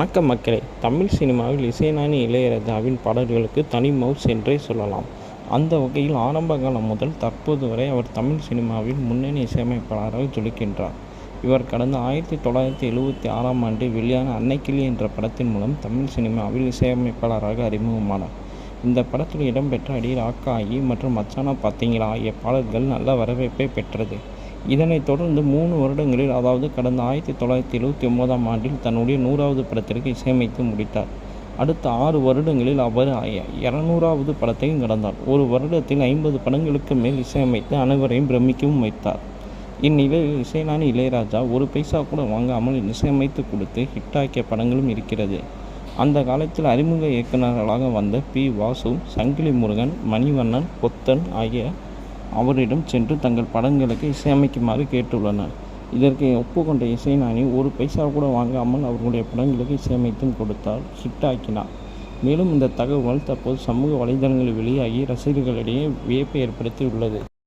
வணக்கம் மக்களே. தமிழ் சினிமாவில் இசைஞானி இளையராஜாவின் பாடல்களுக்கு தனி மவுஸ் என்றே சொல்லலாம். அந்த வகையில் ஆரம்ப காலம் முதல் தற்போது வரை அவர் தமிழ் சினிமாவில் முன்னணி இசையமைப்பாளராக ஜொலிக்கின்றார். இவர் கடந்த 1976ஆம் ஆண்டு வெளியான அன்னைக்கிளி என்ற படத்தின் மூலம் தமிழ் சினிமாவில் இசையமைப்பாளராக அறிமுகமானார். இந்த படத்தில் இடம்பெற்ற அடி ராக்காயி மற்றும் மச்சான பாத்தீங்களா ஆகிய பாடல்கள் நல்ல வரவேற்பை பெற்றது. இதனைத் தொடர்ந்து 3 வருடங்களில், அதாவது கடந்த 1979ஆம் ஆண்டில் தன்னுடைய 100வது படத்திற்கு இசையமைத்து முடித்தார். அடுத்த 6 வருடங்களில் அவர் 200வது படத்தையும் கடந்தார். ஒரு வருடத்தில் 50 படங்களுக்கு மேல் இசையமைத்து அனைவரையும் பிரமிக்கவும் வைத்தார். இந்நிலையில் இசைஞானி இளையராஜா ஒரு பைசா கூட வாங்காமல் இசையமைத்து கொடுத்து ஹிட்டாக்கிய படங்களும் இருக்கிறது. அந்த காலத்தில் அறிமுக இயக்குநர்களாக வந்த பி. வாசு, சங்கிலி முருகன், மணிவண்ணன், பொத்தன் ஆகிய அவரிடம் சென்று தங்கள் படங்களுக்கு இசையமைக்குமாறு கேட்டுள்ளனர். இதற்கு ஒப்புக்கொண்ட இசைஞானி ஒரு பைசா கூட வாங்காமல் அவர்களுடைய படங்களுக்கு இசையமைத்தும் கொடுத்தார், ஹிட்டாக்கினார். மேலும் இந்த தகவல் தற்போது சமூக வலைதளங்களில் வெளியாகி ரசிகர்களிடையே வியப்பை ஏற்படுத்தி உள்ளது.